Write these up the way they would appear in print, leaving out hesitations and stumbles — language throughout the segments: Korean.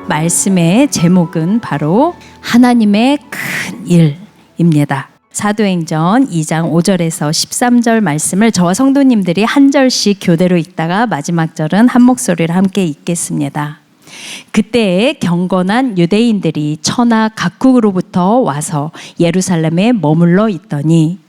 말씀의 제목은 바로 하나님의 큰 일입니다. 사도행전 2장 5절에서 13절 말씀을 저와 성도님들이 한 절씩 교대로 읽다가 마지막 절은 한 목소리로 함께 읽겠습니다. 그때에 경건한 유대인들이 천하 각국으로부터 와서 예루살렘에 머물러 있더니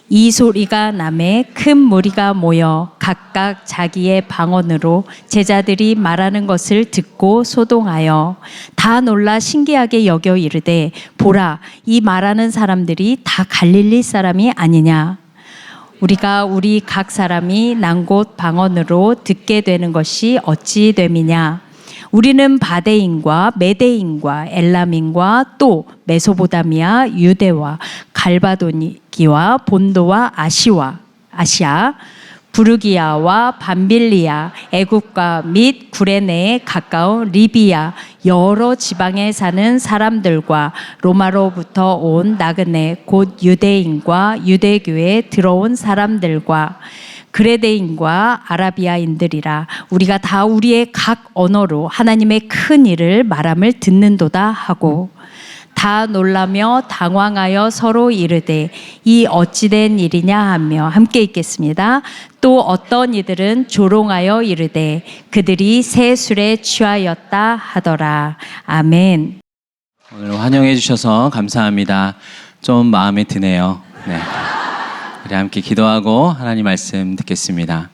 이 소리가 나매 큰 무리가 모여 각각 자기의 방언으로 제자들이 말하는 것을 듣고 소동하여 다 놀라 신기하게 여겨 이르되 보라, 이 말하는 사람들이 다 갈릴리 사람이 아니냐. 우리가 우리 각 사람이 난 곳 방언으로 듣게 되는 것이 어찌 됨이냐. 우리는 바데인과 메데인과 엘람인과 또 메소보다미아, 유대와 갈바도니기와 본도와 아시아, 부르기아와 밤빌리아, 애국과 및 구레네에 가까운 리비아 여러 지방에 사는 사람들과 로마로부터 온 나그네 곧 유대인과 유대교에 들어온 사람들과 그레데인과 아라비아인들이라. 우리가 다 우리의 각 언어로 하나님의 큰 일을 말함을 듣는도다 하고 다 놀라며 당황하여 서로 이르되 이 어찌된 일이냐 하며 함께 읽겠습니다. 또 어떤 이들은 조롱하여 이르되 그들이 새 술에 취하였다 하더라. 아멘. 오늘 환영해 주셔서 감사합니다. 좀 마음에 드네요. 네. 우리 함께 기도하고 하나님 말씀 듣겠습니다.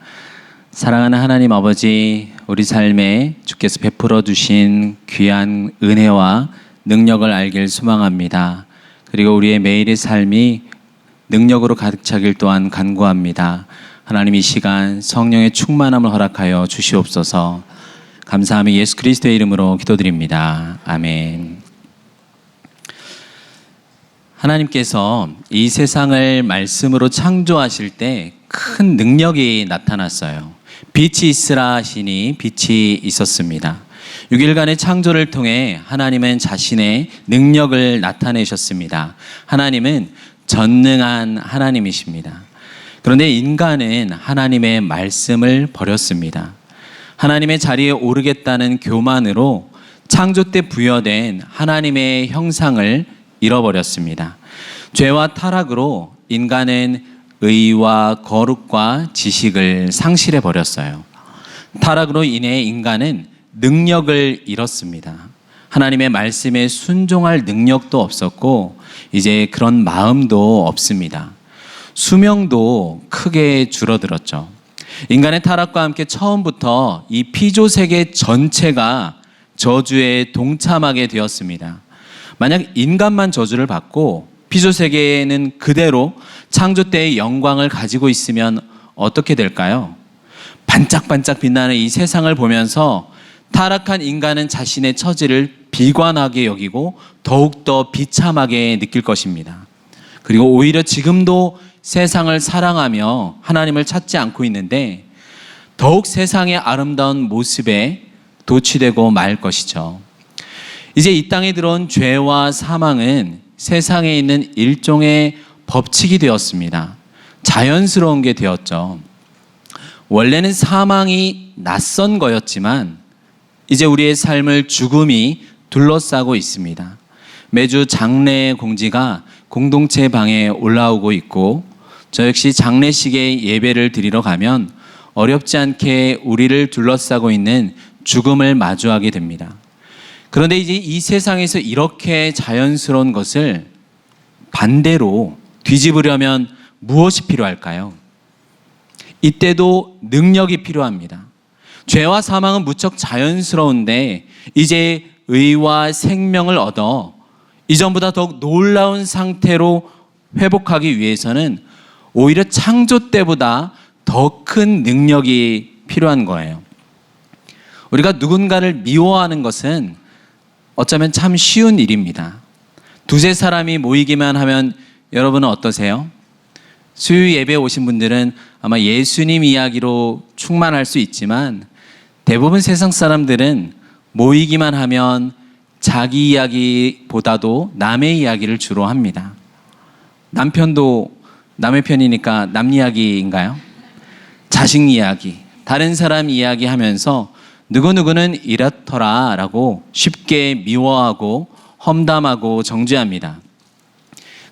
사랑하는 하나님 아버지, 우리 삶에 주께서 베풀어 주신 귀한 은혜와 능력을 알길 소망합니다. 그리고 우리의 매일의 삶이 능력으로 가득 차길 또한 간구합니다. 하나님, 이 시간 성령의 충만함을 허락하여 주시옵소서. 감사하며 예수 그리스도의 이름으로 기도드립니다. 아멘. 하나님께서 이 세상을 말씀으로 창조하실 때 큰 능력이 나타났어요. 빛이 있으라 하시니 빛이 있었습니다. 6일간의 창조를 통해 하나님은 자신의 능력을 나타내셨습니다. 하나님은 전능한 하나님이십니다. 그런데 인간은 하나님의 말씀을 버렸습니다. 하나님의 자리에 오르겠다는 교만으로 창조 때 부여된 하나님의 형상을 잃어버렸습니다. 죄와 타락으로 인간은 의와 거룩과 지식을 상실해 버렸어요. 타락으로 인해 인간은 능력을 잃었습니다. 하나님의 말씀에 순종할 능력도 없었고 이제 그런 마음도 없습니다. 수명도 크게 줄어들었죠. 인간의 타락과 함께 처음부터 이 피조 세계 전체가 저주에 동참하게 되었습니다. 만약 인간만 저주를 받고 피조 세계에는 그대로 창조 때의 영광을 가지고 있으면 어떻게 될까요? 반짝반짝 빛나는 이 세상을 보면서 타락한 인간은 자신의 처지를 비관하게 여기고 더욱더 비참하게 느낄 것입니다. 그리고 오히려 지금도 세상을 사랑하며 하나님을 찾지 않고 있는데 더욱 세상의 아름다운 모습에 도취되고 말 것이죠. 이제 이 땅에 들어온 죄와 사망은 세상에 있는 일종의 법칙이 되었습니다. 자연스러운 게 되었죠. 원래는 사망이 낯선 거였지만 이제 우리의 삶을 죽음이 둘러싸고 있습니다. 매주 장례 공지가 공동체 방에 올라오고 있고 저 역시 장례식에 예배를 드리러 가면 어렵지 않게 우리를 둘러싸고 있는 죽음을 마주하게 됩니다. 그런데 이제 이 세상에서 이렇게 자연스러운 것을 반대로 뒤집으려면 무엇이 필요할까요? 이때도 능력이 필요합니다. 죄와 사망은 무척 자연스러운데 이제 의와 생명을 얻어 이전보다 더욱 놀라운 상태로 회복하기 위해서는 오히려 창조 때보다 더 큰 능력이 필요한 거예요. 우리가 누군가를 미워하는 것은 어쩌면 참 쉬운 일입니다. 두세 사람이 모이기만 하면 여러분은 어떠세요? 수요 예배에 오신 분들은 아마 예수님 이야기로 충만할 수 있지만 대부분 세상 사람들은 모이기만 하면 자기 이야기보다도 남의 이야기를 주로 합니다. 남편도 남의 편이니까 남 이야기인가요? 자식 이야기, 다른 사람 이야기 하면서 누구누구는 이렇더라 라고 쉽게 미워하고 험담하고 정죄합니다.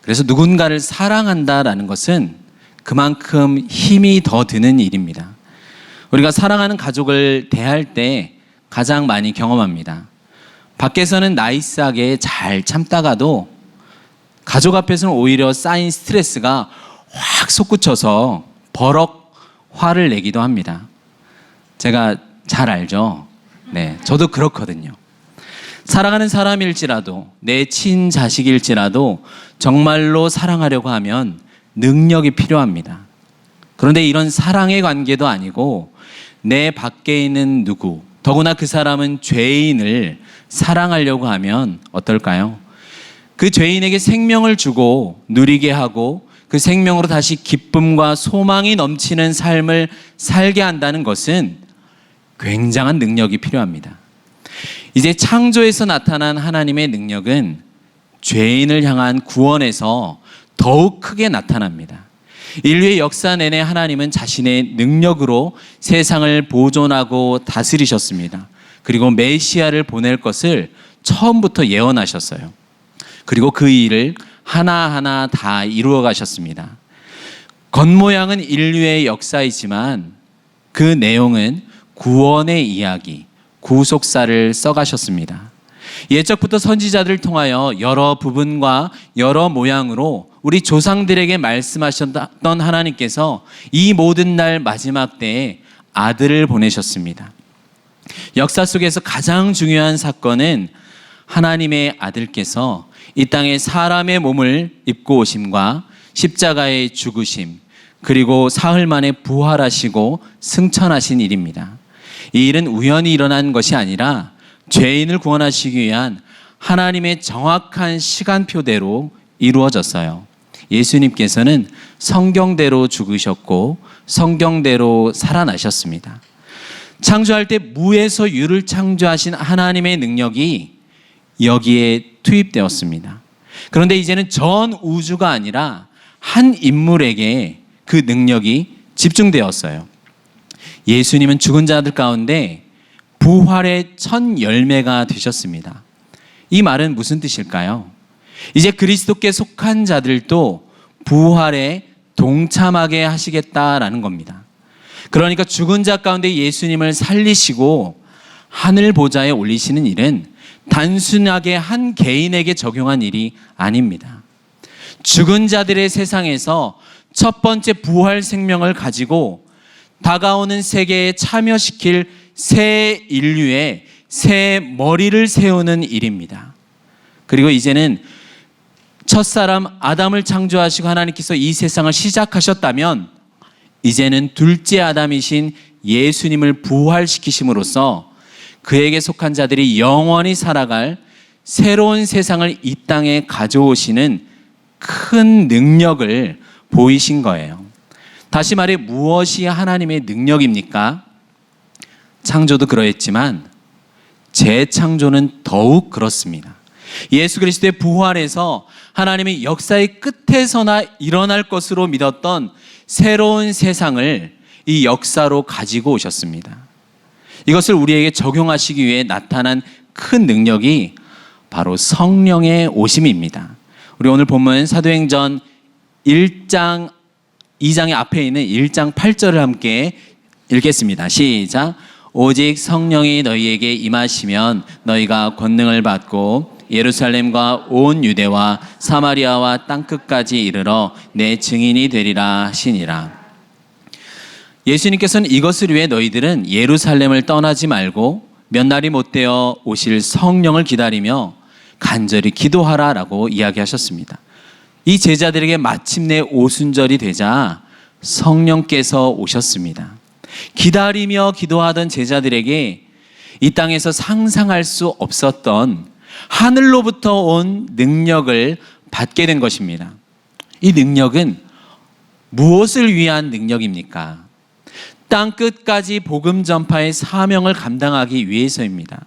그래서 누군가를 사랑한다라는 것은 그만큼 힘이 더 드는 일입니다. 우리가 사랑하는 가족을 대할 때 가장 많이 경험합니다. 밖에서는 나이스하게 잘 참다가도 가족 앞에서는 오히려 쌓인 스트레스가 확 솟구쳐서 버럭 화를 내기도 합니다. 제가 잘 알죠? 네, 저도 그렇거든요. 사랑하는 사람일지라도 내 친자식일지라도 정말로 사랑하려고 하면 능력이 필요합니다. 그런데 이런 사랑의 관계도 아니고 내 밖에 있는 누구, 더구나 그 사람은 죄인을 사랑하려고 하면 어떨까요? 그 죄인에게 생명을 주고 누리게 하고 그 생명으로 다시 기쁨과 소망이 넘치는 삶을 살게 한다는 것은 굉장한 능력이 필요합니다. 이제 창조에서 나타난 하나님의 능력은 죄인을 향한 구원에서 더욱 크게 나타납니다. 인류의 역사 내내 하나님은 자신의 능력으로 세상을 보존하고 다스리셨습니다. 그리고 메시아를 보낼 것을 처음부터 예언하셨어요. 그리고 그 일을 하나하나 다 이루어 가셨습니다. 겉모양은 인류의 역사이지만 그 내용은 구원의 이야기, 구속사를 써가셨습니다. 예적부터 선지자들을 통하여 여러 부분과 여러 모양으로 우리 조상들에게 말씀하셨던 하나님께서 이 모든 날 마지막 때에 아들을 보내셨습니다. 역사 속에서 가장 중요한 사건은 하나님의 아들께서 이 땅에 사람의 몸을 입고 오심과 십자가의 죽으심, 그리고 사흘 만에 부활하시고 승천하신 일입니다. 이 일은 우연히 일어난 것이 아니라 죄인을 구원하시기 위한 하나님의 정확한 시간표대로 이루어졌어요. 예수님께서는 성경대로 죽으셨고 성경대로 살아나셨습니다. 창조할 때 무에서 유를 창조하신 하나님의 능력이 여기에 투입되었습니다. 그런데 이제는 전 우주가 아니라 한 인물에게 그 능력이 집중되었어요. 예수님은 죽은 자들 가운데 부활의 첫 열매가 되셨습니다. 이 말은 무슨 뜻일까요? 이제 그리스도께 속한 자들도 부활에 동참하게 하시겠다라는 겁니다. 그러니까 죽은 자 가운데 예수님을 살리시고 하늘 보좌에 올리시는 일은 단순하게 한 개인에게 적용한 일이 아닙니다. 죽은 자들의 세상에서 첫 번째 부활 생명을 가지고 다가오는 세계에 참여시킬 새 인류의 새 머리를 세우는 일입니다. 그리고 이제는 첫사람 아담을 창조하시고 하나님께서 이 세상을 시작하셨다면 이제는 둘째 아담이신 예수님을 부활시키심으로써 그에게 속한 자들이 영원히 살아갈 새로운 세상을 이 땅에 가져오시는 큰 능력을 보이신 거예요. 다시 말해 무엇이 하나님의 능력입니까? 창조도 그러했지만 재창조는 더욱 그렇습니다. 예수 그리스도의 부활에서 하나님이 역사의 끝에서나 일어날 것으로 믿었던 새로운 세상을 이 역사로 가지고 오셨습니다. 이것을 우리에게 적용하시기 위해 나타난 큰 능력이 바로 성령의 오심입니다. 우리 오늘 본문 사도행전 1장 2장의 앞에 있는 1장 8절을 함께 읽겠습니다. 시작. 오직 성령이 너희에게 임하시면 너희가 권능을 받고 예루살렘과 온 유대와 사마리아와 땅끝까지 이르러 내 증인이 되리라 하시니라. 예수님께서는 이것을 위해 너희들은 예루살렘을 떠나지 말고 몇 날이 못되어 오실 성령을 기다리며 간절히 기도하라라고 이야기하셨습니다. 이 제자들에게 마침내 오순절이 되자 성령께서 오셨습니다. 기다리며 기도하던 제자들에게 이 땅에서 상상할 수 없었던 하늘로부터 온 능력을 받게 된 것입니다. 이 능력은 무엇을 위한 능력입니까? 땅 끝까지 복음 전파의 사명을 감당하기 위해서입니다.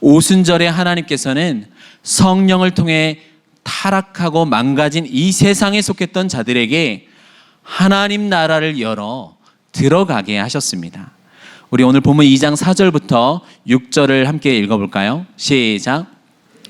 오순절에 하나님께서는 성령을 통해 타락하고 망가진 이 세상에 속했던 자들에게 하나님 나라를 열어 들어가게 하셨습니다. 우리 오늘 본문 2장 4절부터 6절을 함께 읽어볼까요? 시작.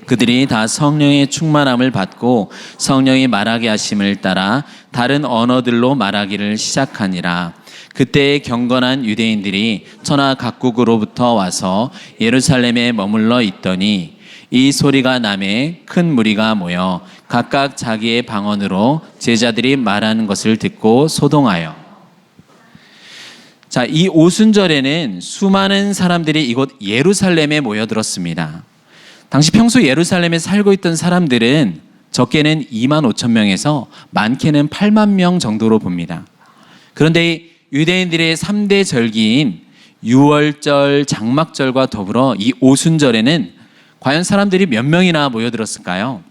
그들이 다 성령의 충만함을 받고 성령이 말하게 하심을 따라 다른 언어들로 말하기를 시작하니라. 그때 경건한 유대인들이 천하 각국으로부터 와서 예루살렘에 머물러 있더니 이 소리가 나매 큰 무리가 모여 각각 자기의 방언으로 제자들이 말하는 것을 듣고 소동하여. 자, 이 오순절에는 수많은 사람들이 이곳 예루살렘에 모여들었습니다. 당시 평소 예루살렘에 살고 있던 사람들은 적게는 2만 5천 명에서 많게는 8만 명 정도로 봅니다. 그런데 유대인들의 3대 절기인 유월절, 장막절과 더불어 이 오순절에는 과연 사람들이 몇 명이나 모여들었을까요?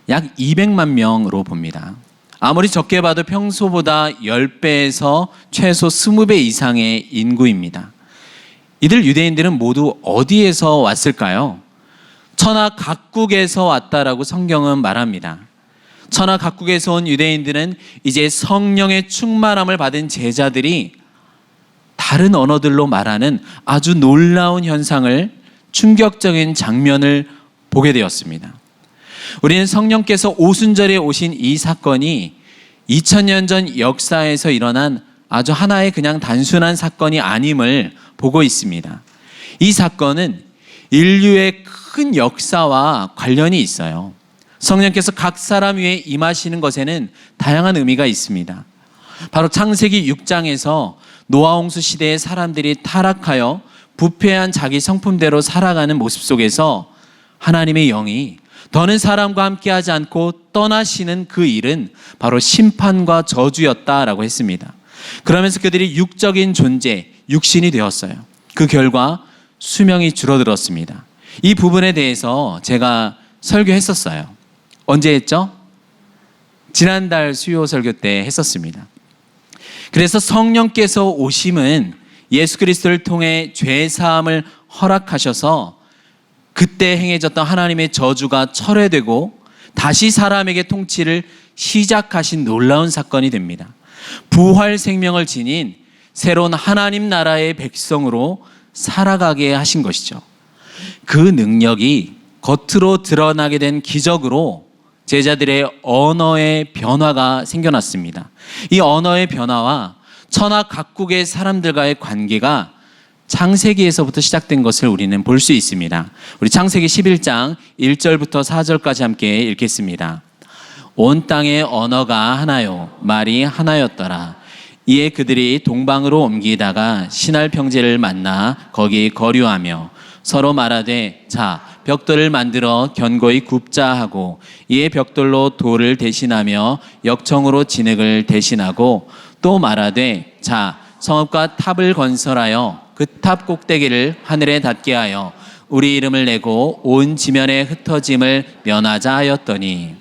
약 200만 명으로 봅니다. 아무리 적게 봐도 평소보다 10배에서 최소 20배 이상의 인구입니다. 이들 유대인들은 모두 어디에서 왔을까요? 천하 각국에서 왔다라고 성경은 말합니다. 천하 각국에서 온 유대인들은 이제 성령의 충만함을 받은 제자들이 다른 언어들로 말하는 아주 놀라운 현상을, 충격적인 장면을 보게 되었습니다. 우리는 성령께서 오순절에 오신 이 사건이 2000년 전 역사에서 일어난 아주 하나의 그냥 단순한 사건이 아님을 보고 있습니다. 이 사건은 인류의 큰 역사와 관련이 있어요. 성령께서 각 사람 위에 임하시는 것에는 다양한 의미가 있습니다. 바로 창세기 6장에서 노아홍수 시대의 사람들이 타락하여 부패한 자기 성품대로 살아가는 모습 속에서 하나님의 영이 더는 사람과 함께하지 않고 떠나시는 그 일은 바로 심판과 저주였다라고 했습니다. 그러면서 그들이 육적인 존재, 육신이 되었어요. 그 결과 수명이 줄어들었습니다. 이 부분에 대해서 제가 설교했었어요. 언제 했죠? 지난달 수요 설교 때 했었습니다. 그래서 성령께서 오심은 예수 그리스도를 통해 죄 사함을 허락하셔서 그때 행해졌던 하나님의 저주가 철회되고 다시 사람에게 통치를 시작하신 놀라운 사건이 됩니다. 부활 생명을 지닌 새로운 하나님 나라의 백성으로 살아가게 하신 것이죠. 그 능력이 겉으로 드러나게 된 기적으로 제자들의 언어의 변화가 생겨났습니다. 이 언어의 변화와 천하 각국의 사람들과의 관계가 창세기에서부터 시작된 것을 우리는 볼 수 있습니다. 우리 창세기 11장 1절부터 4절까지 함께 읽겠습니다. 온 땅의 언어가 하나요, 말이 하나였더라. 이에 그들이 동방으로 옮기다가 신할 평지를 만나 거기 거류하며 서로 말하되 자 벽돌을 만들어 견고히 굽자 하고 이에 벽돌로 돌을 대신하며 역청으로 진흙을 대신하고 또 말하되 자 성읍과 탑을 건설하여 그 탑 꼭대기를 하늘에 닿게 하여 우리 이름을 내고 온 지면에 흩어짐을 면하자 하였더니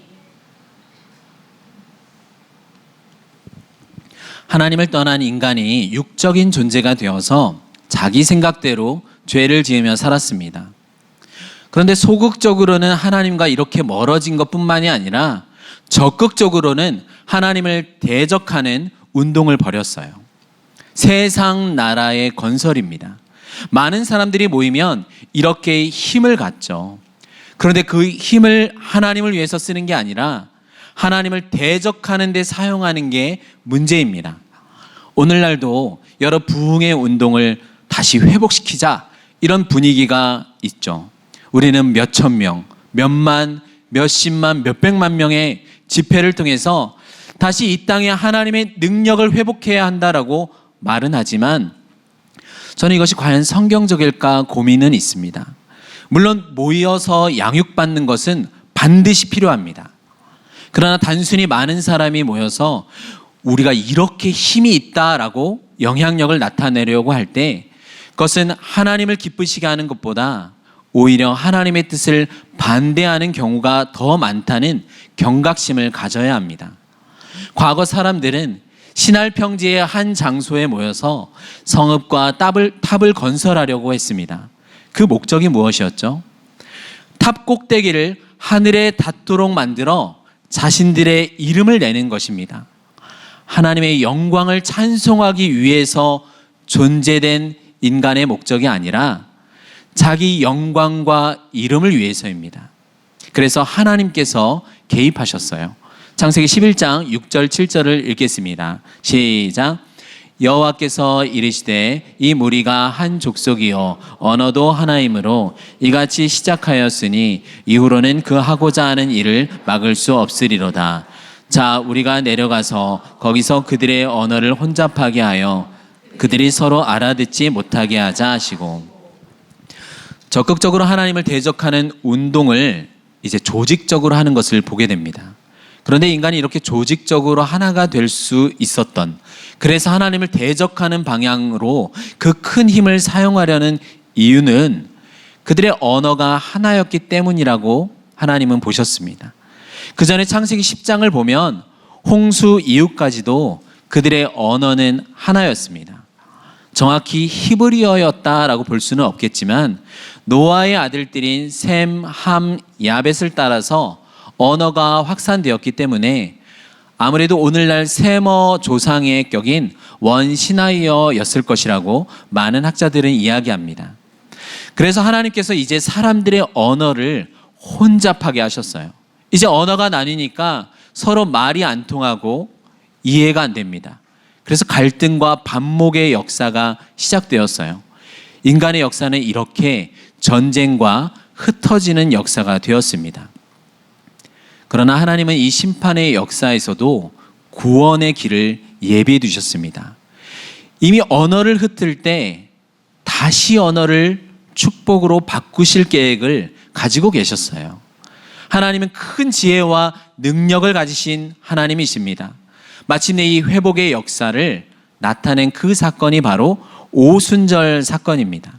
하나님을 떠난 인간이 육적인 존재가 되어서 자기 생각대로 죄를 지으며 살았습니다. 그런데 소극적으로는 하나님과 이렇게 멀어진 것뿐만이 아니라 적극적으로는 하나님을 대적하는 운동을 벌였어요. 세상 나라의 건설입니다. 많은 사람들이 모이면 이렇게 힘을 갖죠. 그런데 그 힘을 하나님을 위해서 쓰는 게 아니라 하나님을 대적하는 데 사용하는 게 문제입니다. 오늘날도 여러 부흥의 운동을 다시 회복시키자 이런 분위기가 있죠. 우리는 몇천 명, 몇만, 몇십만, 몇백만 명의 집회를 통해서 다시 이 땅에 하나님의 능력을 회복해야 한다라고 말은 하지만 저는 이것이 과연 성경적일까 고민은 있습니다. 물론 모여서 양육받는 것은 반드시 필요합니다. 그러나 단순히 많은 사람이 모여서 우리가 이렇게 힘이 있다라고 영향력을 나타내려고 할 때 그것은 하나님을 기쁘시게 하는 것보다 오히려 하나님의 뜻을 반대하는 경우가 더 많다는 경각심을 가져야 합니다. 과거 사람들은 신할 평지의 한 장소에 모여서 성읍과 탑을 건설하려고 했습니다. 그 목적이 무엇이었죠? 탑 꼭대기를 하늘에 닿도록 만들어 자신들의 이름을 내는 것입니다. 하나님의 영광을 찬송하기 위해서 존재된 인간의 목적이 아니라 자기 영광과 이름을 위해서입니다. 그래서 하나님께서 개입하셨어요. 창세기 11장 6절 7절을 읽겠습니다. 시작. 여호와께서 이르시되 이 무리가 한 족속이요 언어도 하나이므로 이같이 시작하였으니 이후로는 그 하고자 하는 일을 막을 수 없으리로다. 자, 우리가 내려가서 거기서 그들의 언어를 혼잡하게 하여 그들이 서로 알아듣지 못하게 하자 하시고, 적극적으로 하나님을 대적하는 운동을 이제 조직적으로 하는 것을 보게 됩니다. 그런데 인간이 이렇게 조직적으로 하나가 될 수 있었던, 그래서 하나님을 대적하는 방향으로 그 큰 힘을 사용하려는 이유는 그들의 언어가 하나였기 때문이라고 하나님은 보셨습니다. 그 전에 창세기 10장을 보면 홍수 이후까지도 그들의 언어는 하나였습니다. 정확히 히브리어였다라고 볼 수는 없겠지만 노아의 아들들인 셈, 함, 야벳을 따라서 언어가 확산되었기 때문에 아무래도 오늘날 세머 조상의 격인 원시나이어였을 것이라고 많은 학자들은 이야기합니다. 그래서 하나님께서 이제 사람들의 언어를 혼잡하게 하셨어요. 이제 언어가 나뉘니까 서로 말이 안 통하고 이해가 안 됩니다. 그래서 갈등과 반목의 역사가 시작되었어요. 인간의 역사는 이렇게 전쟁과 흩어지는 역사가 되었습니다. 그러나 하나님은 이 심판의 역사에서도 구원의 길을 예비해 두셨습니다. 이미 언어를 흩을 때 다시 언어를 축복으로 바꾸실 계획을 가지고 계셨어요. 하나님은 큰 지혜와 능력을 가지신 하나님이십니다. 마침내 이 회복의 역사를 나타낸 그 사건이 바로 오순절 사건입니다.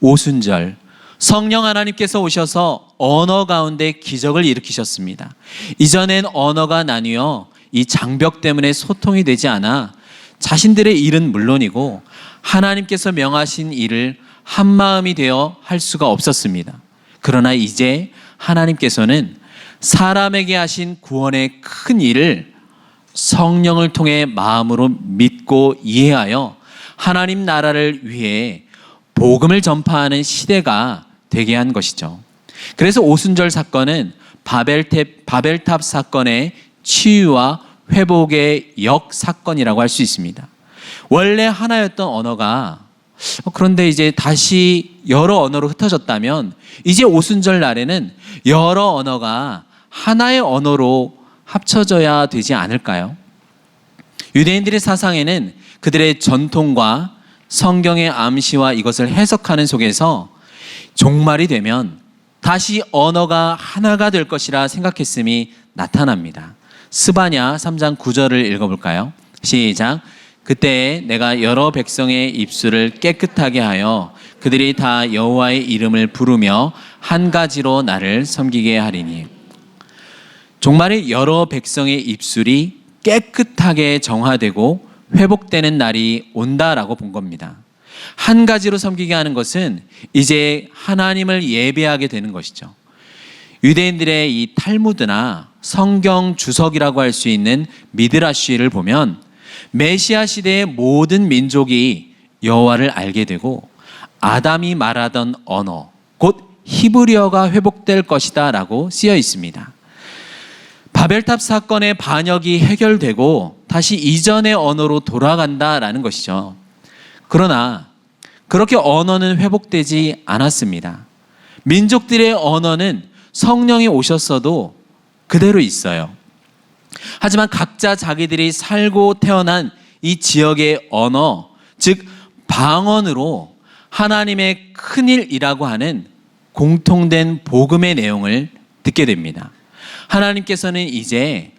오순절, 성령 하나님께서 오셔서 언어 가운데 기적을 일으키셨습니다. 이전엔 언어가 나뉘어 이 장벽 때문에 소통이 되지 않아 자신들의 일은 물론이고 하나님께서 명하신 일을 한마음이 되어 할 수가 없었습니다. 그러나 이제 하나님께서는 사람에게 하신 구원의 큰 일을 성령을 통해 마음으로 믿고 이해하여 하나님 나라를 위해 복음을 전파하는 시대가 되게 한 것이죠. 그래서 오순절 사건은 바벨탑 사건의 치유와 회복의 역사건이라고 할 수 있습니다. 원래 하나였던 언어가 그런데 이제 다시 여러 언어로 흩어졌다면 이제 오순절 날에는 여러 언어가 하나의 언어로 합쳐져야 되지 않을까요? 유대인들의 사상에는 그들의 전통과 성경의 암시와 이것을 해석하는 속에서 종말이 되면 다시 언어가 하나가 될 것이라 생각했음이 나타납니다. 스바냐 3장 9절을 읽어볼까요? 시작. 그때 내가 여러 백성의 입술을 깨끗하게 하여 그들이 다 여호와의 이름을 부르며 한 가지로 나를 섬기게 하리니. 종말에 여러 백성의 입술이 깨끗하게 정화되고 회복되는 날이 온다라고 본 겁니다. 한 가지로 섬기게 하는 것은 이제 하나님을 예배하게 되는 것이죠. 유대인들의 이 탈무드나 성경 주석이라고 할 수 있는 미드라시를 보면 메시아 시대의 모든 민족이 여호와를 알게 되고 아담이 말하던 언어, 곧 히브리어가 회복될 것이다 라고 쓰여 있습니다. 바벨탑 사건의 반역이 해결되고 다시 이전의 언어로 돌아간다라는 것이죠. 그러나 그렇게 언어는 회복되지 않았습니다. 민족들의 언어는 성령이 오셨어도 그대로 있어요. 하지만 각자 자기들이 살고 태어난 이 지역의 언어, 즉 방언으로 하나님의 큰일이라고 하는 공통된 복음의 내용을 듣게 됩니다. 하나님께서는 이제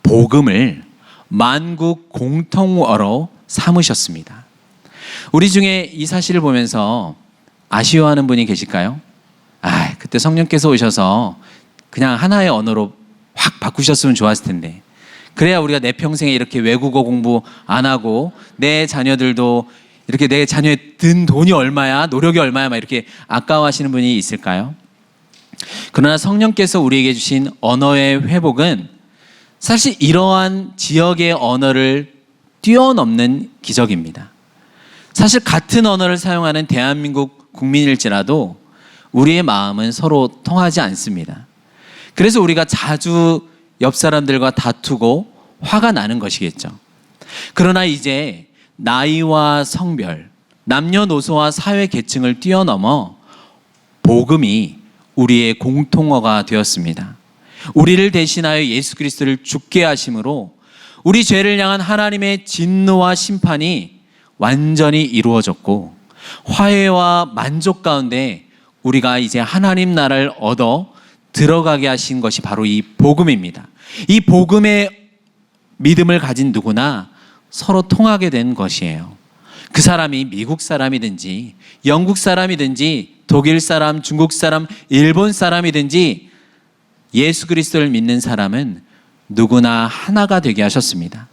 복음을 만국 공통어로 삼으셨습니다. 우리 중에 이 사실을 보면서 아쉬워하는 분이 계실까요? 그때 성령께서 오셔서 그냥 하나의 언어로 확 바꾸셨으면 좋았을 텐데, 그래야 우리가 내 평생에 이렇게 외국어 공부 안 하고 내 자녀들도 이렇게 내 자녀에 든 돈이 얼마야, 노력이 얼마야 막 이렇게 아까워하시는 분이 있을까요? 그러나 성령께서 우리에게 주신 언어의 회복은 사실 이러한 지역의 언어를 뛰어넘는 기적입니다. 사실 같은 언어를 사용하는 대한민국 국민일지라도 우리의 마음은 서로 통하지 않습니다. 그래서 우리가 자주 옆 사람들과 다투고 화가 나는 것이겠죠. 그러나 이제 나이와 성별, 남녀노소와 사회 계층을 뛰어넘어 복음이 우리의 공통어가 되었습니다. 우리를 대신하여 예수 그리스도를 죽게 하심으로 우리 죄를 향한 하나님의 진노와 심판이 완전히 이루어졌고 화해와 만족 가운데 우리가 이제 하나님 나라를 얻어 들어가게 하신 것이 바로 이 복음입니다. 이 복음의 믿음을 가진 누구나 서로 통하게 된 것이에요. 그 사람이 미국 사람이든지 영국 사람이든지 독일 사람, 중국 사람, 일본 사람이든지 예수 그리스도를 믿는 사람은 누구나 하나가 되게 하셨습니다.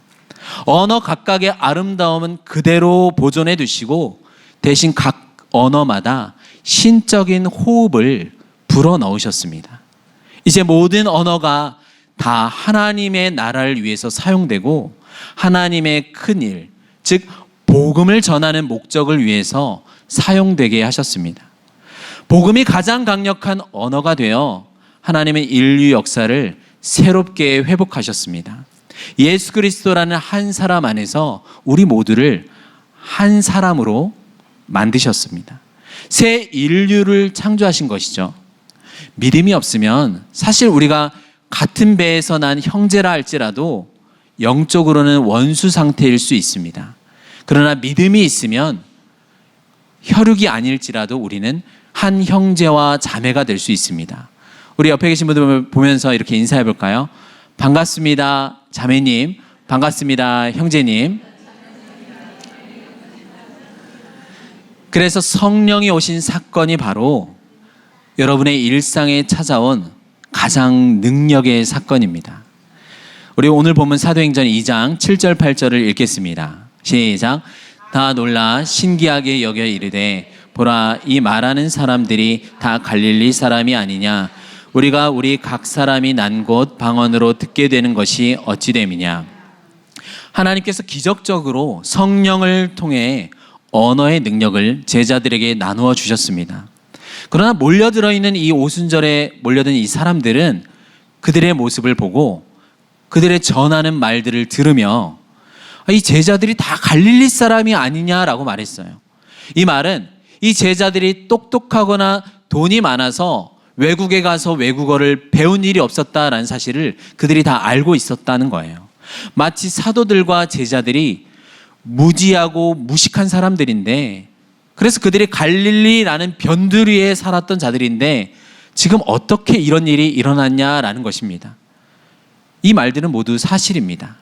언어 각각의 아름다움은 그대로 보존해 두시고 대신 각 언어마다 신적인 호흡을 불어넣으셨습니다. 이제 모든 언어가 다 하나님의 나라를 위해서 사용되고 하나님의 큰 일, 즉 복음을 전하는 목적을 위해서 사용되게 하셨습니다. 복음이 가장 강력한 언어가 되어 하나님의 인류 역사를 새롭게 회복하셨습니다. 예수 그리스도라는 한 사람 안에서 우리 모두를 한 사람으로 만드셨습니다. 새 인류를 창조하신 것이죠. 믿음이 없으면 사실 우리가 같은 배에서 난 형제라 할지라도 영적으로는 원수 상태일 수 있습니다. 그러나 믿음이 있으면 혈육이 아닐지라도 우리는 한 형제와 자매가 될 수 있습니다. 우리 옆에 계신 분들 보면서 이렇게 인사해 볼까요? 반갑습니다, 자매님. 반갑습니다, 형제님. 그래서 성령이 오신 사건이 바로 여러분의 일상에 찾아온 가장 능력의 사건입니다. 우리 오늘 본문 사도행전 2장 7절 8절을 읽겠습니다. 시작. 다 놀라 신기하게 여겨 이르되 보라, 이 말하는 사람들이 다 갈릴리 사람이 아니냐? 우리가 우리 각 사람이 난 곳 방언으로 듣게 되는 것이 어찌 됨이냐? 하나님께서 기적적으로 성령을 통해 언어의 능력을 제자들에게 나누어 주셨습니다. 그러나 몰려들어 있는 이 오순절에 몰려든 이 사람들은 그들의 모습을 보고 그들의 전하는 말들을 들으며 이 제자들이 다 갈릴리 사람이 아니냐라고 말했어요. 이 말은 이 제자들이 똑똑하거나 돈이 많아서 외국에 가서 외국어를 배운 일이 없었다라는 사실을 그들이 다 알고 있었다는 거예요. 마치 사도들과 제자들이 무지하고 무식한 사람들인데, 그래서 그들이 갈릴리라는 변두리 위에 살았던 자들인데 지금 어떻게 이런 일이 일어났냐라는 것입니다. 이 말들은 모두 사실입니다.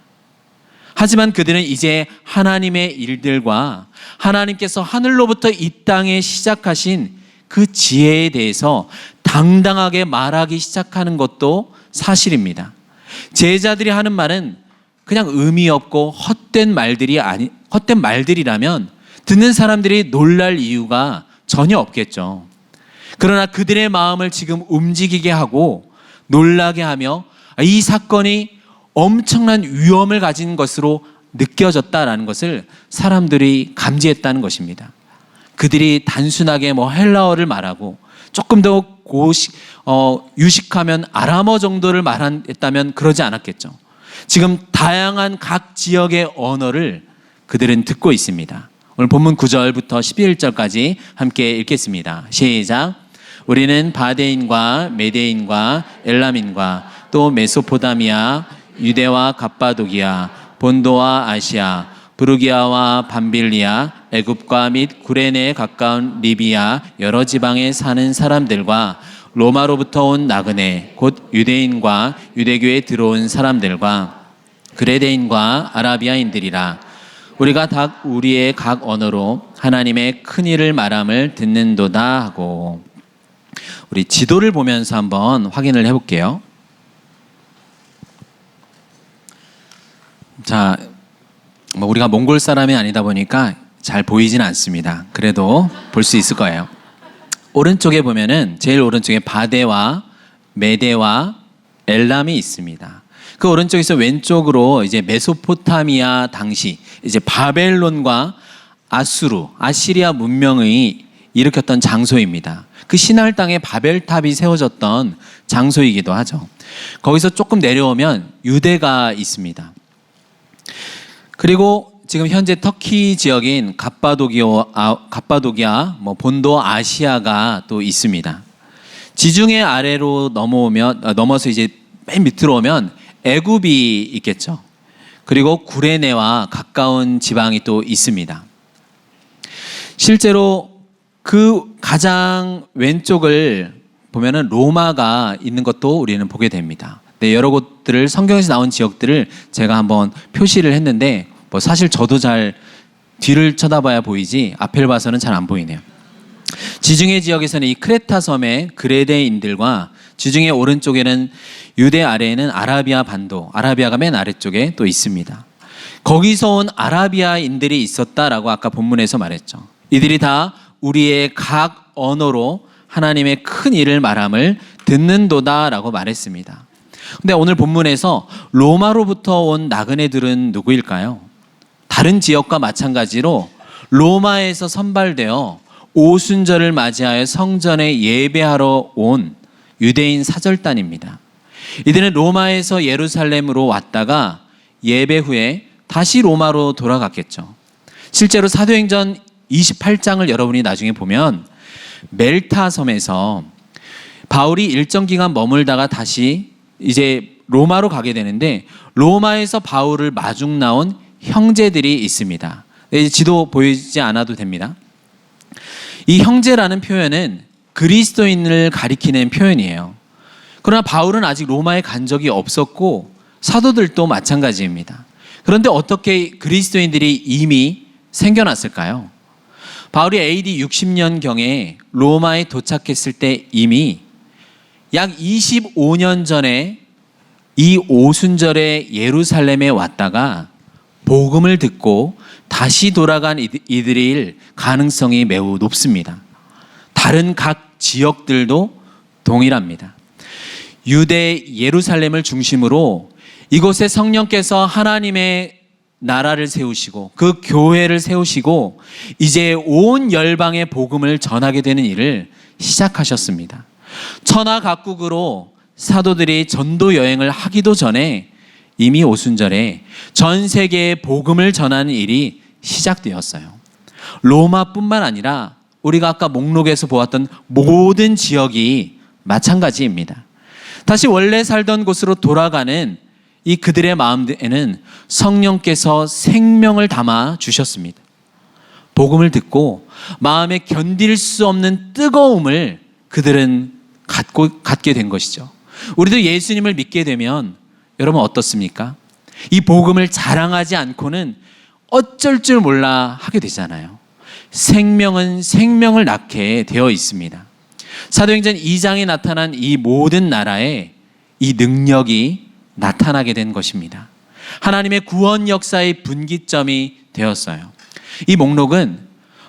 하지만 그들은 이제 하나님의 일들과 하나님께서 하늘로부터 이 땅에 시작하신 그 지혜에 대해서 당당하게 말하기 시작하는 것도 사실입니다. 제자들이 하는 말은 그냥 의미 없고 헛된 말들이라면 듣는 사람들이 놀랄 이유가 전혀 없겠죠. 그러나 그들의 마음을 지금 움직이게 하고 놀라게 하며 이 사건이 엄청난 위험을 가진 것으로 느껴졌다라는 것을 사람들이 감지했다는 것입니다. 그들이 단순하게 헬라어를 말하고 조금 더 유식하면 아람어 정도를 말했다면 그러지 않았겠죠. 지금 다양한 각 지역의 언어를 그들은 듣고 있습니다. 오늘 본문 9절부터 11절까지 함께 읽겠습니다. 시작. 우리는 바데인과 메데인과 엘람인과 또 메소포타미아, 유대와 갑바도기아, 본도와 아시아, 부르기아와 밤빌리아, 애굽과 및 구레네에 가까운 리비아 여러 지방에 사는 사람들과 로마로부터 온 나그네 곧 유대인과 유대교에 들어온 사람들과 그레데인과 아라비아인들이라. 우리가 다 우리의 각 언어로 하나님의 큰 일을 말함을 듣는도다 하고. 우리 지도를 보면서 한번 확인을 해볼게요. 자, 우리가 몽골 사람이 아니다 보니까 잘 보이진 않습니다. 그래도 볼 수 있을 거예요. 오른쪽에 보면은 제일 오른쪽에 바데와 메데와 엘람이 있습니다. 그 오른쪽에서 왼쪽으로 이제 메소포타미아 당시 이제 바벨론과 아시리아 문명이 일으켰던 장소입니다. 그 시날 땅에 바벨탑이 세워졌던 장소이기도 하죠. 거기서 조금 내려오면 유대가 있습니다. 그리고 지금 현재 터키 지역인 갑바도기아, 본도 아시아가 또 있습니다. 지중해 아래로 넘어서 이제 맨 밑으로 오면 애굽이 있겠죠. 그리고 구레네와 가까운 지방이 또 있습니다. 실제로 그 가장 왼쪽을 보면은 로마가 있는 것도 우리는 보게 됩니다. 네, 여러 곳들을 성경에서 나온 지역들을 제가 한번 표시를 했는데 사실 저도 잘 뒤를 쳐다봐야 보이지 앞을 봐서는 잘 안 보이네요. 지중해 지역에서는 이 크레타 섬의 그레데인들과 지중해 오른쪽에는 유대 아래에는 아라비아 반도, 아라비아가 맨 아래쪽에 또 있습니다. 거기서 온 아라비아인들이 있었다라고 아까 본문에서 말했죠. 이들이 다 우리의 각 언어로 하나님의 큰 일을 말함을 듣는도다라고 말했습니다. 근데 오늘 본문에서 로마로부터 온 나그네들은 누구일까요? 다른 지역과 마찬가지로 로마에서 선발되어 오순절을 맞이하여 성전에 예배하러 온 유대인 사절단입니다. 이들은 로마에서 예루살렘으로 왔다가 예배 후에 다시 로마로 돌아갔겠죠. 실제로 사도행전 28장을 여러분이 나중에 보면 멜타 섬에서 바울이 일정 기간 머물다가 다시 이제 로마로 가게 되는데 로마에서 바울을 마중 나온 형제들이 있습니다. 지도 보이지 않아도 됩니다. 이 형제라는 표현은 그리스도인을 가리키는 표현이에요. 그러나 바울은 아직 로마에 간 적이 없었고 사도들도 마찬가지입니다. 그런데 어떻게 그리스도인들이 이미 생겨났을까요? 바울이 AD 60년경에 로마에 도착했을 때 이미 약 25년 전에 이 오순절에 예루살렘에 왔다가 복음을 듣고 다시 돌아간 이들일 가능성이 매우 높습니다. 다른 각 지역들도 동일합니다. 유대 예루살렘을 중심으로 이곳에 성령께서 하나님의 나라를 세우시고 그 교회를 세우시고 이제 온 열방의 복음을 전하게 되는 일을 시작하셨습니다. 천하 각국으로 사도들이 전도 여행을 하기도 전에 이미 오순절에 전 세계에 복음을 전하는 일이 시작되었어요. 로마뿐만 아니라 우리가 아까 목록에서 보았던 모든 지역이 마찬가지입니다. 다시 원래 살던 곳으로 돌아가는 이 그들의 마음에는 성령께서 생명을 담아 주셨습니다. 복음을 듣고 마음에 견딜 수 없는 뜨거움을 그들은 갖게 된 것이죠. 우리도 예수님을 믿게 되면 여러분 어떻습니까? 이 복음을 자랑하지 않고는 어쩔 줄 몰라 하게 되잖아요. 생명은 생명을 낳게 되어 있습니다. 사도행전 2장에 나타난 이 모든 나라에 이 능력이 나타나게 된 것입니다. 하나님의 구원 역사의 분기점이 되었어요. 이 목록은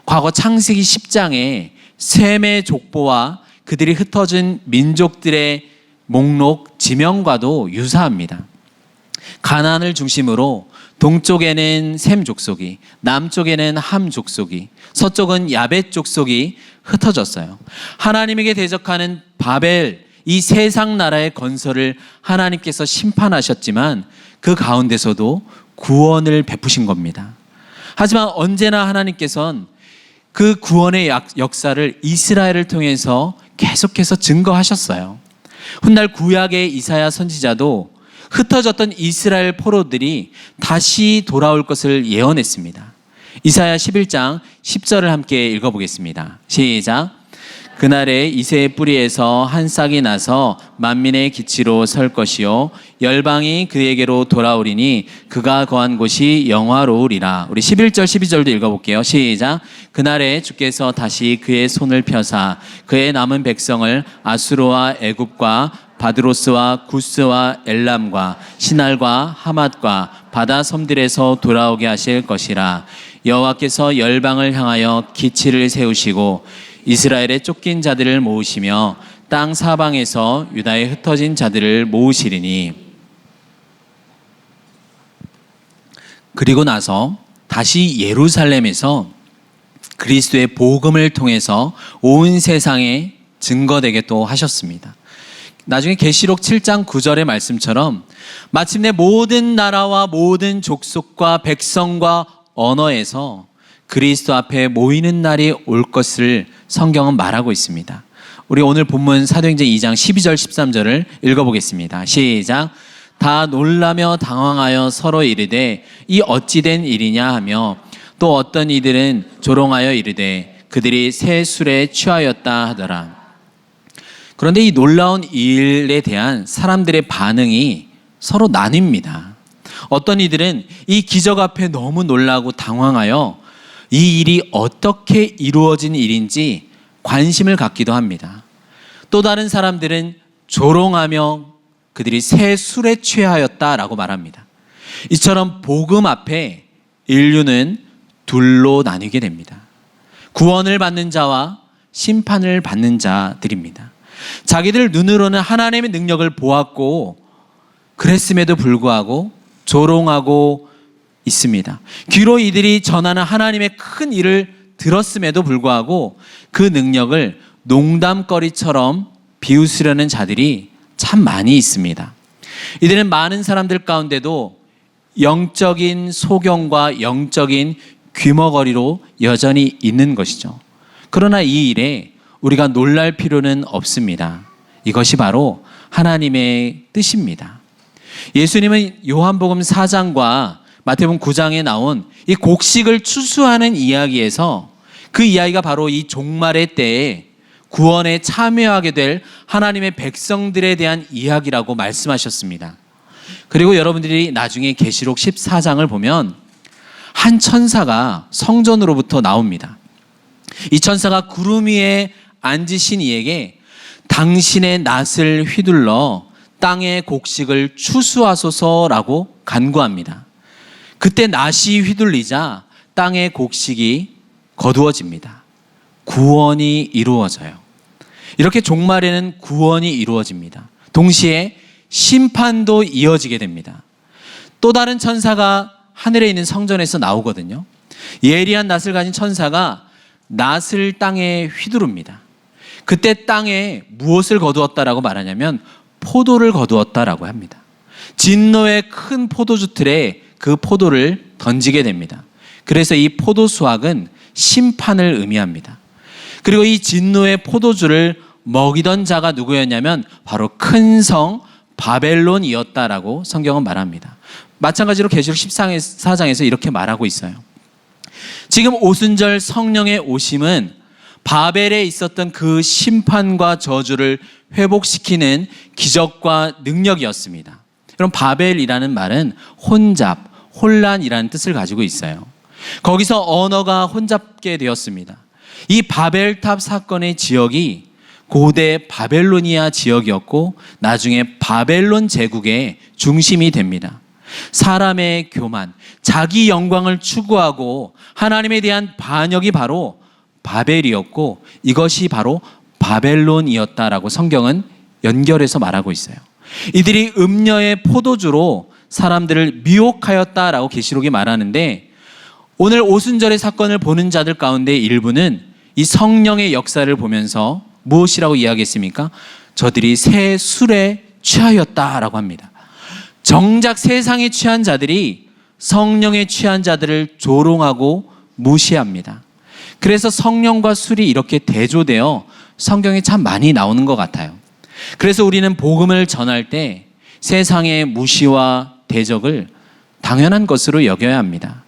과거 창세기 10장에 셈의 족보와 그들이 흩어진 민족들의 목록 지명과도 유사합니다. 가나안을 중심으로 동쪽에는 셈 족속이, 남쪽에는 함 족속이, 서쪽은 야벳 족속이 흩어졌어요. 하나님에게 대적하는 바벨, 이 세상 나라의 건설을 하나님께서 심판하셨지만 그 가운데서도 구원을 베푸신 겁니다. 하지만 언제나 하나님께서는 그 구원의 역사를 이스라엘을 통해서 계속해서 증거하셨어요. 훗날 구약의 이사야 선지자도 흩어졌던 이스라엘 포로들이 다시 돌아올 것을 예언했습니다. 이사야 11장 10절을 함께 읽어보겠습니다. 시작. 그날에 이새의 뿌리에서 한 싹이 나서 만민의 기치로 설 것이요 열방이 그에게로 돌아오리니 그가 거한 곳이 영화로우리라. 우리 11절 12절도 읽어볼게요. 시작. 그날에 주께서 다시 그의 손을 펴사 그의 남은 백성을 아수르와 애굽과 바드로스와 구스와 엘람과 시날과 하맛과 바다 섬들에서 돌아오게 하실 것이라. 여호와께서 열방을 향하여 기치를 세우시고 이스라엘의 쫓긴 자들을 모으시며 땅 사방에서 유다에 흩어진 자들을 모으시리니. 그리고 나서 다시 예루살렘에서 그리스도의 복음을 통해서 온 세상에 증거되게 또 하셨습니다. 나중에 계시록 7장 9절의 말씀처럼 마침내 모든 나라와 모든 족속과 백성과 언어에서 그리스도 앞에 모이는 날이 올 것을 성경은 말하고 있습니다. 우리 오늘 본문 사도행전 2장 12절 13절을 읽어보겠습니다. 시작. 다 놀라며 당황하여 서로 이르되 이 어찌 된 일이냐 하며 또 어떤 이들은 조롱하여 이르되 그들이 새 술에 취하였다 하더라. 그런데 이 놀라운 일에 대한 사람들의 반응이 서로 나뉩니다. 어떤 이들은 이 기적 앞에 너무 놀라고 당황하여 이 일이 어떻게 이루어진 일인지 관심을 갖기도 합니다. 또 다른 사람들은 조롱하며 그들이 새 술에 취하였다라고 말합니다. 이처럼 복음 앞에 인류는 둘로 나뉘게 됩니다. 구원을 받는 자와 심판을 받는 자들입니다. 자기들 눈으로는 하나님의 능력을 보았고 그랬음에도 불구하고 조롱하고 있습니다. 귀로 이들이 전하는 하나님의 큰 일을 들었음에도 불구하고 그 능력을 농담거리처럼 비웃으려는 자들이 참 많이 있습니다. 이들은 많은 사람들 가운데도 영적인 소경과 영적인 귀머거리로 여전히 있는 것이죠. 그러나 이 일에 우리가 놀랄 필요는 없습니다. 이것이 바로 하나님의 뜻입니다. 예수님은 요한복음 4장과 마태복음 9장에 나온 이 곡식을 추수하는 이야기에서 그 이야기가 바로 이 종말의 때에 구원에 참여하게 될 하나님의 백성들에 대한 이야기라고 말씀하셨습니다. 그리고 여러분들이 나중에 계시록 14장을 보면 한 천사가 성전으로부터 나옵니다. 이 천사가 구름 위에 앉으신 이에게 당신의 낫을 휘둘러 땅의 곡식을 추수하소서라고 간구합니다. 그때 낫이 휘둘리자 땅의 곡식이 거두어집니다. 구원이 이루어져요. 이렇게 종말에는 구원이 이루어집니다. 동시에 심판도 이어지게 됩니다. 또 다른 천사가 하늘에 있는 성전에서 나오거든요. 예리한 낫을 가진 천사가 낫을 땅에 휘두릅니다. 그때 땅에 무엇을 거두었다라고 말하냐면 포도를 거두었다라고 합니다. 진노의 큰 포도주 틀에 그 포도를 던지게 됩니다. 그래서 이 포도 수확은 심판을 의미합니다. 그리고 이 진노의 포도주를 먹이던 자가 누구였냐면 바로 큰 성 바벨론이었다라고 성경은 말합니다. 마찬가지로 계시록 14장에서 이렇게 말하고 있어요. 지금 오순절 성령의 오심은 바벨에 있었던 그 심판과 저주를 회복시키는 기적과 능력이었습니다. 그럼 바벨이라는 말은 혼잡, 혼란이라는 뜻을 가지고 있어요. 거기서 언어가 혼잡게 되었습니다. 이 바벨탑 사건의 지역이 고대 바벨로니아 지역이었고 나중에 바벨론 제국의 중심이 됩니다. 사람의 교만, 자기 영광을 추구하고 하나님에 대한 반역이 바로 바벨이었고 이것이 바로 바벨론이었다라고 성경은 연결해서 말하고 있어요. 이들이 음녀의 포도주로 사람들을 미혹하였다라고 계시록이 말하는데 오늘 오순절의 사건을 보는 자들 가운데 일부는 이 성령의 역사를 보면서 무엇이라고 이야기했습니까? 저들이 새 술에 취하였다라고 합니다. 정작 세상에 취한 자들이 성령에 취한 자들을 조롱하고 무시합니다. 그래서 성령과 술이 이렇게 대조되어 성경에 참 많이 나오는 것 같아요. 그래서 우리는 복음을 전할 때 세상의 무시와 대적을 당연한 것으로 여겨야 합니다.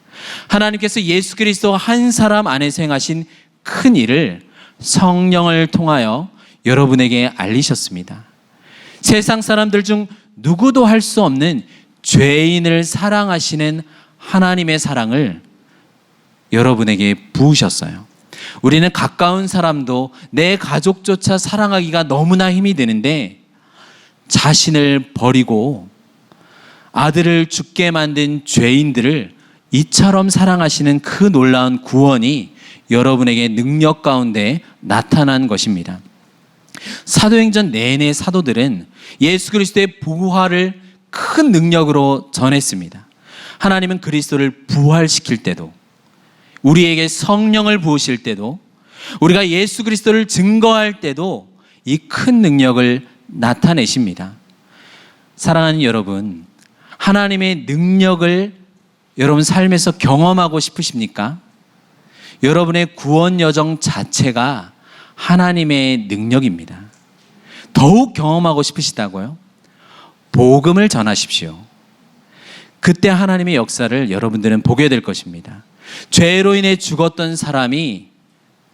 하나님께서 예수 그리스도 한 사람 안에서 행하신 큰 일을 성령을 통하여 여러분에게 알리셨습니다. 세상 사람들 중 누구도 할 수 없는 죄인을 사랑하시는 하나님의 사랑을 여러분에게 부으셨어요. 우리는 가까운 사람도 내 가족조차 사랑하기가 너무나 힘이 드는데 자신을 버리고 아들을 죽게 만든 죄인들을 이처럼 사랑하시는 그 놀라운 구원이 여러분에게 능력 가운데 나타난 것입니다. 사도행전 내내 사도들은 예수 그리스도의 부활을 큰 능력으로 전했습니다. 하나님은 그리스도를 부활시킬 때도 우리에게 성령을 부으실 때도, 우리가 예수 그리스도를 증거할 때도 이 큰 능력을 나타내십니다. 사랑하는 여러분, 하나님의 능력을 여러분 삶에서 경험하고 싶으십니까? 여러분의 구원 여정 자체가 하나님의 능력입니다. 더욱 경험하고 싶으시다고요? 복음을 전하십시오. 그때 하나님의 역사를 여러분들은 보게 될 것입니다. 죄로 인해 죽었던 사람이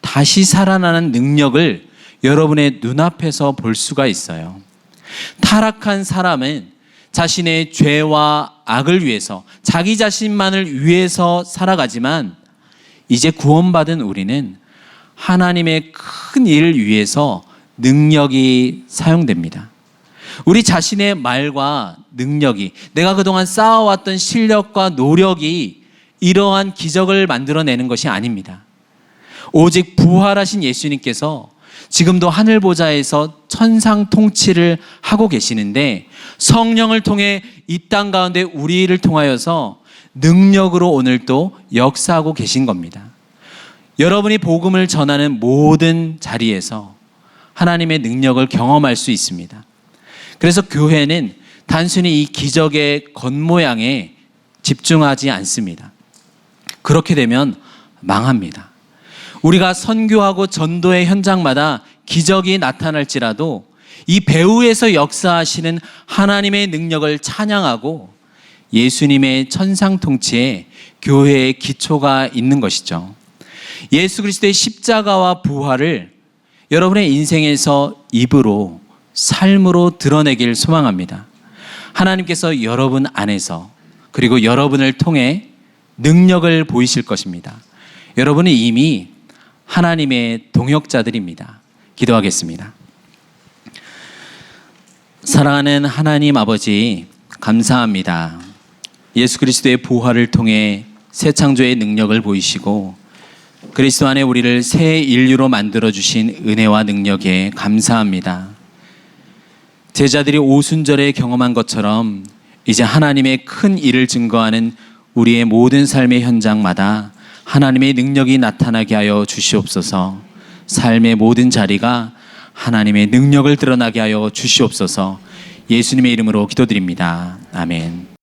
다시 살아나는 능력을 여러분의 눈앞에서 볼 수가 있어요. 타락한 사람은 자신의 죄와 악을 위해서, 자기 자신만을 위해서 살아가지만 이제 구원받은 우리는 하나님의 큰 일을 위해서 능력이 사용됩니다. 우리 자신의 말과 능력이, 내가 그동안 쌓아왔던 실력과 노력이 이러한 기적을 만들어내는 것이 아닙니다. 오직 부활하신 예수님께서 지금도 하늘 보좌에서 천상 통치를 하고 계시는데, 성령을 통해 이 땅 가운데 우리를 통하여서 능력으로 오늘도 역사하고 계신 겁니다. 여러분이 복음을 전하는 모든 자리에서 하나님의 능력을 경험할 수 있습니다. 그래서 교회는 단순히 이 기적의 겉모양에 집중하지 않습니다. 그렇게 되면 망합니다. 우리가 선교하고 전도의 현장마다 기적이 나타날지라도 이 배후에서 역사하시는 하나님의 능력을 찬양하고 예수님의 천상 통치에 교회의 기초가 있는 것이죠. 예수 그리스도의 십자가와 부활을 여러분의 인생에서 입으로, 삶으로 드러내길 소망합니다. 하나님께서 여러분 안에서, 그리고 여러분을 통해 능력을 보이실 것입니다. 여러분은 이미 하나님의 동역자들입니다. 기도하겠습니다. 사랑하는 하나님 아버지, 감사합니다. 예수 그리스도의 부활을 통해 새 창조의 능력을 보이시고 그리스도 안에 우리를 새 인류로 만들어주신 은혜와 능력에 감사합니다. 제자들이 오순절에 경험한 것처럼 이제 하나님의 큰 일을 증거하는 우리의 모든 삶의 현장마다 하나님의 능력이 나타나게 하여 주시옵소서. 삶의 모든 자리가 하나님의 능력을 드러나게 하여 주시옵소서. 예수님의 이름으로 기도드립니다. 아멘.